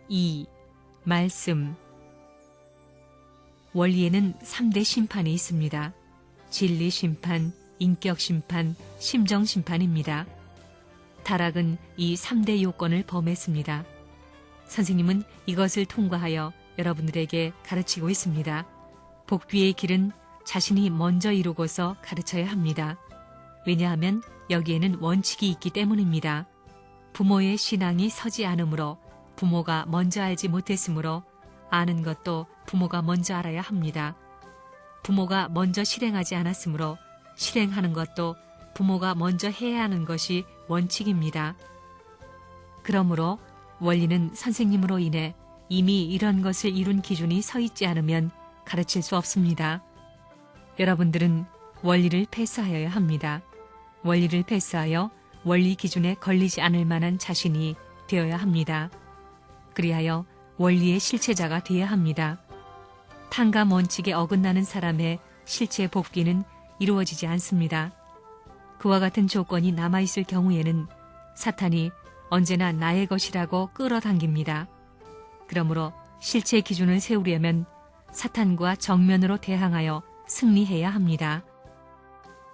2. 말씀. 원리에는 3대 심판이 있습니다. 진리 심판, 인격 심판, 심정 심판입니다. 타락은 이 3대 요건을 범했습니다. 선생님은 이것을 통과하여 여러분들에게 가르치고 있습니다. 복귀의 길은 자신이 먼저 이루고서 가르쳐야 합니다. 왜냐하면 여기에는 원칙이 있기 때문입니다. 부모의 신앙이 서지 않으므로, 부모가 먼저 알지 못했으므로 아는 것도 부모가 먼저 알아야 합니다. 부모가 먼저 실행하지 않았으므로 실행하는 것도 부모가 먼저 해야 하는 것이 원칙입니다. 그러므로 원리는 선생님으로 인해 이미 이런 것을 이룬 기준이 서 있지 않으면 가르칠 수 없습니다. 여러분들은 원리를 패스하여야 합니다. 원리를 패스하여 원리 기준에 걸리지 않을 만한 자신이 되어야 합니다. 그리하여 원리의 실체자가 되어야 합니다. 탕감 원칙에 어긋나는 사람의 실체 복귀는 이루어지지 않습니다. 그와 같은 조건이 남아있을 경우에는 사탄이 언제나 나의 것이라고 끌어당깁니다. 그러므로 실체 기준을 세우려면 사탄과 정면으로 대항하여 승리해야 합니다.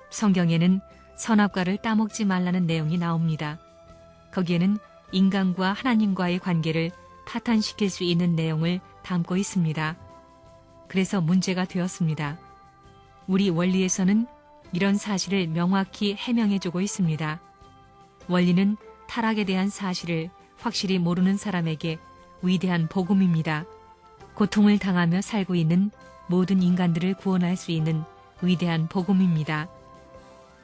성경에는 선악과를 따먹지 말라는 내용이 나옵니다. 거기에는 인간과 하나님과의 관계를 파탄시킬 수 있는 내용을 담고 있습니다. 그래서 문제가 되었습니다. 우리 원리에서는 이런 사실을 명확히 해명해주고 있습니다. 원리는 타락에 대한 사실을 확실히 모르는 사람에게 위대한 복음입니다. 고통을 당하며 살고 있는 모든 인간들을 구원할 수 있는 위대한 복음입니다.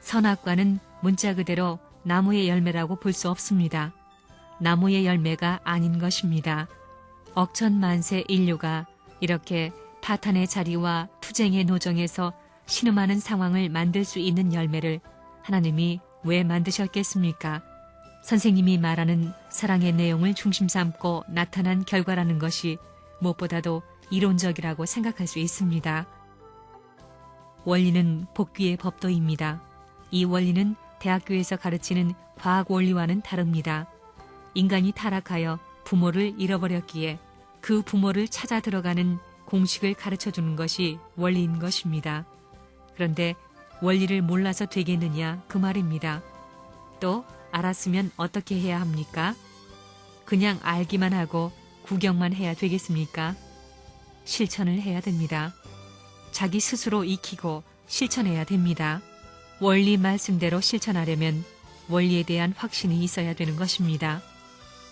선악과는 문자 그대로 나무의 열매라고 볼 수 없습니다. 나무의 열매가 아닌 것입니다. 억천만세 인류가 이렇게 파탄의 자리와 투쟁의 노정에서 신음하는 상황을 만들 수 있는 열매를 하나님이 왜 만드셨겠습니까? 선생님이 말하는 사랑의 내용을 중심 삼고 나타난 결과라는 것이 무엇보다도 이론적이라고 생각할 수 있습니다. 원리는 복귀의 법도입니다. 이 원리는 대학교에서 가르치는 과학 원리와는 다릅니다. 인간이 타락하여 부모를 잃어버렸기에 그 부모를 찾아 들어가는 공식을 가르쳐주는 것이 원리인 것입니다. 그런데 원리를 몰라서 되겠느냐 그 말입니다. 또 알았으면 어떻게 해야 합니까? 그냥 알기만 하고 구경만 해야 되겠습니까? 실천을 해야 됩니다. 자기 스스로 익히고 실천해야 됩니다. 원리 말씀대로 실천하려면 원리에 대한 확신이 있어야 되는 것입니다.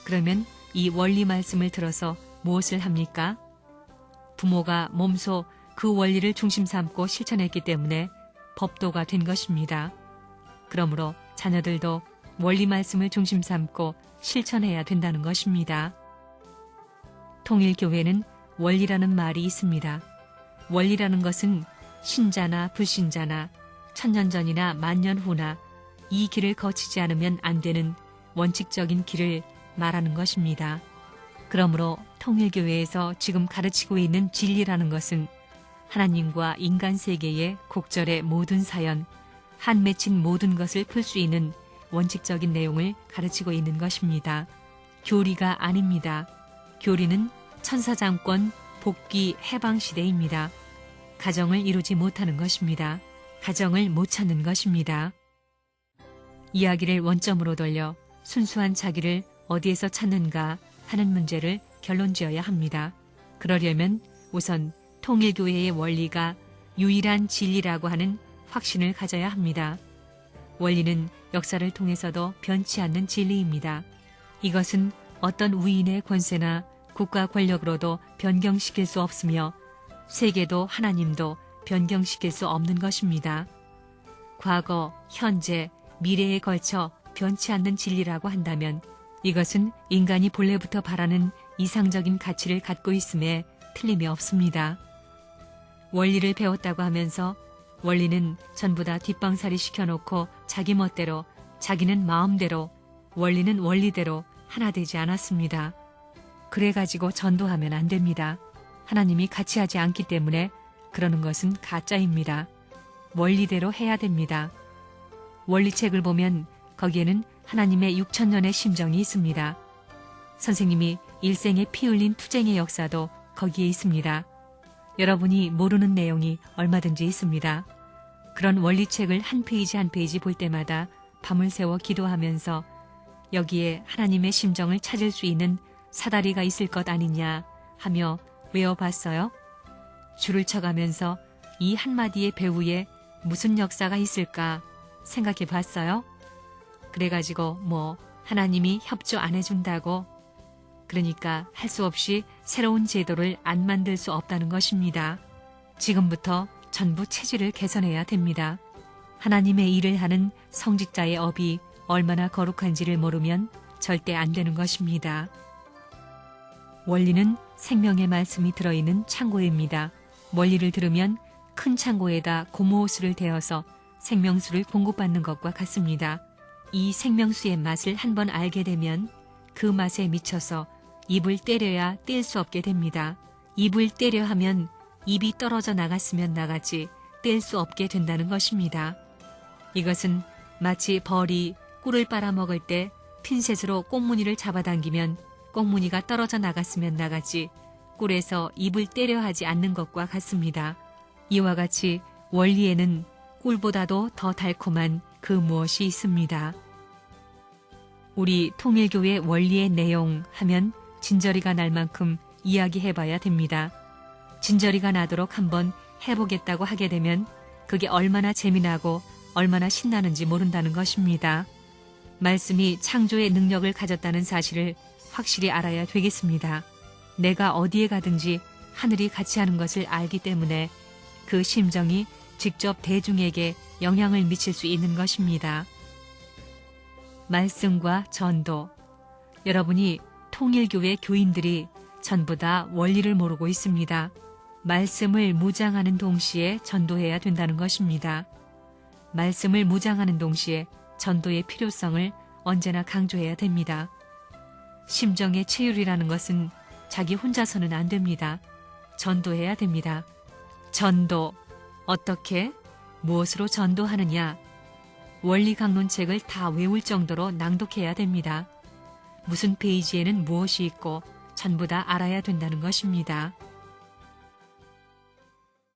그러면 이 원리 말씀을 들어서 무엇을 합니까? 부모가 몸소 그 원리를 중심 삼고 실천했기 때문에 법도가 된 것입니다. 그러므로 자녀들도 원리 말씀을 중심 삼고 실천해야 된다는 것입니다. 통일교회는 원리라는 말이 있습니다. 원리라는 것은 신자나 불신자나 천년 전이나 만년 후나 이 길을 거치지 않으면 안 되는 원칙적인 길을 말하는 것입니다. 그러므로 통일교회에서 지금 가르치고 있는 진리라는 것은 하나님과 인간 세계의 곡절의 모든 사연, 한 맺힌 모든 것을 풀 수 있는 원칙적인 내용을 가르치고 있는 것입니다. 교리가 아닙니다. 교리는 천사장권 복귀 해방시대입니다. 가정을 이루지 못하는 것입니다. 가정을 못 찾는 것입니다. 이야기를 원점으로 돌려 순수한 자기를 어디에서 찾는가 하는 문제를 결론지어야 합니다. 그러려면 우선 통일교회의 원리가 유일한 진리라고 하는 확신을 가져야 합니다. 원리는 역사를 통해서도 변치 않는 진리입니다. 이것은 어떤 우인의 권세나 국가 권력으로도 변경시킬 수 없으며 세계도 하나님도 변경시킬 수 없는 것입니다. 과거, 현재, 미래에 걸쳐 변치 않는 진리라고 한다면 이것은 인간이 본래부터 바라는 이상적인 가치를 갖고 있음에 틀림이 없습니다. 원리를 배웠다고 하면서 원리는 전부 다 뒷방살이 시켜놓고 자기 멋대로, 자기는 마음대로, 원리는 원리대로 하나 되지 않았습니다. 그래가지고 전도하면 안 됩니다. 하나님이 같이 하지 않기 때문에 그러는 것은 가짜입니다. 원리대로 해야 됩니다. 원리책을 보면 거기에는 하나님의 6천년의 심정이 있습니다. 선생님이 일생에 피 흘린 투쟁의 역사도 거기에 있습니다. 여러분이 모르는 내용이 얼마든지 있습니다. 그런 원리책을 한 페이지 한 페이지 볼 때마다 밤을 새워 기도하면서 여기에 하나님의 심정을 찾을 수 있는 사다리가 있을 것 아니냐 하며 외워봤어요. 줄을 쳐가면서 이 한마디의 배후에 무슨 역사가 있을까 생각해 봤어요. 그래가지고 하나님이 협조 안 해준다고, 그러니까 할 수 없이 새로운 제도를 안 만들 수 없다는 것입니다. 지금부터 전부 체질을 개선해야 됩니다. 하나님의 일을 하는 성직자의 업이 얼마나 거룩한지를 모르면 절대 안 되는 것입니다. 원리는 생명의 말씀이 들어있는 창고입니다. 원리를 들으면 큰 창고에다 고무호수를 대어서 생명수를 공급받는 것과 같습니다. 이 생명수의 맛을 한번 알게 되면 그 맛에 미쳐서 입을 때려야 뗄 수 없게 됩니다. 입을 때려 하면 입이 떨어져 나갔으면 나갔지 뗄 수 없게 된다는 것입니다. 이것은 마치 벌이 꿀을 빨아먹을 때 핀셋으로 꽁무니를 잡아당기면 꽁무니가 떨어져 나갔으면 나갔지 꿀에서 입을 때려 하지 않는 것과 같습니다. 이와 같이 원리에는 꿀보다도 더 달콤한 그 무엇이 있습니다. 우리 통일교회 원리의 내용 하면 진저리가 날 만큼 이야기해봐야 됩니다. 진저리가 나도록 한번 해보겠다고 하게 되면 그게 얼마나 재미나고 얼마나 신나는지 모른다는 것입니다. 말씀이 창조의 능력을 가졌다는 사실을 확실히 알아야 되겠습니다. 내가 어디에 가든지 하늘이 같이 하는 것을 알기 때문에 그 심정이 직접 대중에게 영향을 미칠 수 있는 것입니다. 말씀과 전도. 여러분이 통일교회 교인들이 전부 다 원리를 모르고 있습니다. 말씀을 무장하는 동시에 전도해야 된다는 것입니다. 말씀을 무장하는 동시에 전도의 필요성을 언제나 강조해야 됩니다. 심정의 체율이라는 것은 자기 혼자서는 안 됩니다. 전도해야 됩니다. 전도. 어떻게? 무엇으로 전도하느냐? 원리 강론책을 다 외울 정도로 낭독해야 됩니다. 무슨 페이지에는 무엇이 있고 전부 다 알아야 된다는 것입니다.